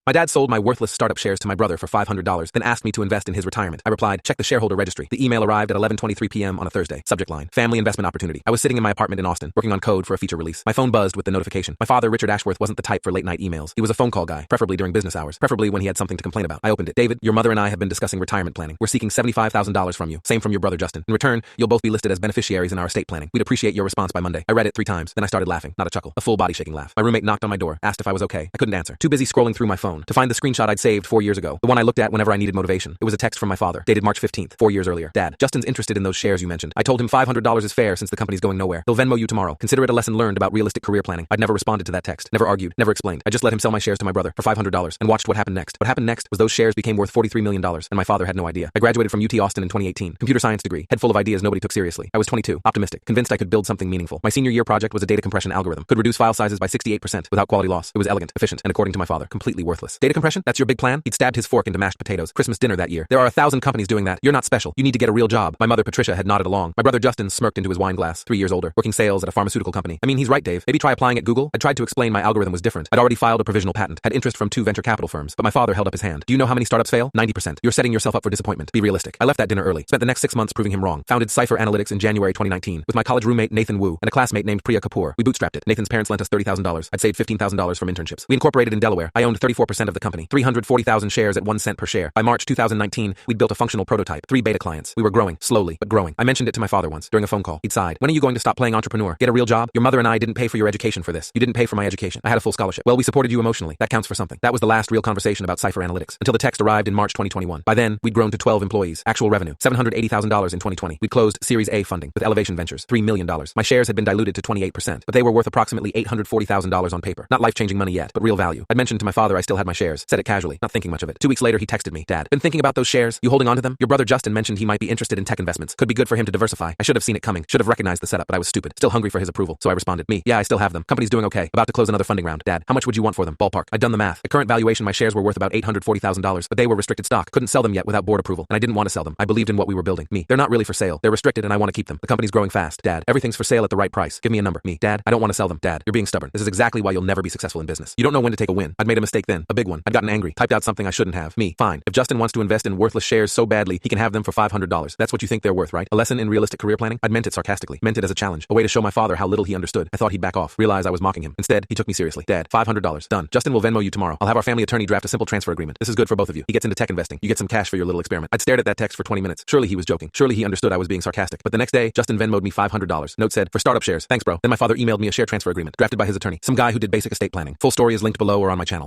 My dad sold my worthless startup shares to my brother for $500, then asked me to invest in his retirement. I replied, check the shareholder registry. The email arrived at 11:23 p.m. on a Thursday. Subject line, family investment opportunity. I was sitting in my apartment in Austin, working on code for a feature release. My phone buzzed with the notification. My father, Richard Ashworth, wasn't the type for late-night emails. He was a phone call guy, preferably during business hours, preferably when he had something to complain about. I opened it. David, your mother and I have been discussing retirement planning. We're seeking $75,000 from you. Same from your brother Justin. In return, you'll both be listed as beneficiaries in our estate planning. We'd appreciate your response by Monday. I read it 3 times, then I started laughing. Not a chuckle, a full body shaking laugh. My roommate knocked on my door, asked if I was okay. I couldn't answer. Too busy scrolling through my phone to find the screenshot I'd saved 4 years ago, the one I looked at whenever I needed motivation. It was a text from my father, dated March 15th, 4 years earlier. Dad, Justin's interested in those shares you mentioned. I told him $500 is fair since the company's going nowhere. He'll Venmo you tomorrow. Consider it a lesson learned about realistic career planning. I'd never responded to that text, never argued, never explained. I just let him sell my shares to my brother for $500 and watched what happened next. What happened next was those shares became worth $43 million, and my father had no idea. I graduated from UT Austin in 2018, computer science degree, head full of ideas nobody took seriously. I was 22, optimistic, convinced I could build something meaningful. My senior year project was a data compression algorithm, could reduce file sizes by 68% without quality loss. It was elegant, efficient, and according to my father, completely worthless. Data compression? That's your big plan? He'd stabbed his fork into mashed potatoes. Christmas dinner that year. There are 1,000 companies doing that. You're not special. You need to get a real job. My mother Patricia had nodded along. My brother Justin smirked into his wine glass, 3 years older, working sales at a pharmaceutical company. I mean, he's right, Dave. Maybe try applying at Google. I tried to explain my algorithm was different. I'd already filed a provisional patent, had interest from 2 venture capital firms, but my father held up his hand. Do you know how many startups fail? 90%. You're setting yourself up for disappointment. Be realistic. I left that dinner early. Spent the next 6 months proving him wrong. Founded Cypher Analytics in January 2019 with my college roommate Nathan Wu and a classmate named Priya Kapoor. We bootstrapped it. Nathan's parents lent us $30,000. I'd saved $15,000 from internships. We incorporated in Delaware. I owned 34% of the company. 340,000 shares at 1 cent per share. By March 2019, we'd built a functional prototype. 3 beta clients. We were growing, slowly, but growing. I mentioned it to my father once, during a phone call. He'd sighed. When are you going to stop playing entrepreneur? Get a real job? Your mother and I didn't pay for your education for this. You didn't pay for my education. I had a full scholarship. Well, we supported you emotionally. That counts for something. That was the last real conversation about Cypher Analytics, until the text arrived in March 2021. By then, we'd grown to 12 employees. Actual revenue, $780,000 in 2020. We closed Series A funding with Elevation Ventures, $3 million. My shares had been diluted to 28%, but they were worth approximately $840,000 on paper. Not life-changing money yet, but real value. I'd mentioned to my father I still had my shares. Said it casually, not thinking much of it. 2 weeks later, he texted me. Dad, been thinking about those shares? You holding on to them? Your brother Justin mentioned he might be interested in tech investments. Could be good for him to diversify. I should have seen it coming. Should have recognized the setup, but I was stupid. Still hungry for his approval. So I responded, me, yeah, I still have them. Company's doing okay. About to close another funding round. Dad, how much would you want for them? Ballpark. I'd done the math. At current valuation, my shares were worth about $840,000, but they were restricted stock. Couldn't sell them yet without board approval, and I didn't want to sell them. I believed in what we were building. Me, they're not really for sale. They're restricted and I want to keep them. The company's growing fast. Dad, everything's for sale at the right price. Give me a number. Me, Dad, I don't want to sell them. Dad, you're being stubborn. This is exactly why you'll never be successful in business. You don't know when to take a win. I'd made a mistake then. A big one. I'd gotten angry. Typed out something I shouldn't have. Me, fine. If Justin wants to invest in worthless shares so badly, he can have them for $500. That's what you think they're worth, right? A lesson in realistic career planning? I'd meant it sarcastically. Meant it as a challenge. A way to show my father how little he understood. I thought he'd back off. Realize I was mocking him. Instead, he took me seriously. Dad, $500. Done. Justin will Venmo you tomorrow. I'll have our family attorney draft a simple transfer agreement. This is good for both of you. He gets into tech investing. You get some cash for your little experiment. I'd stared at that text for 20 minutes. Surely he was joking. Surely he understood I was being sarcastic. But the next day, Justin Venmo'd me $500. Note said, for startup shares. Thanks, bro. Then my father emailed me a share transfer agreement, drafted by his attorney. Some guy who did basic estate planning. Full story is linked below or on my channel.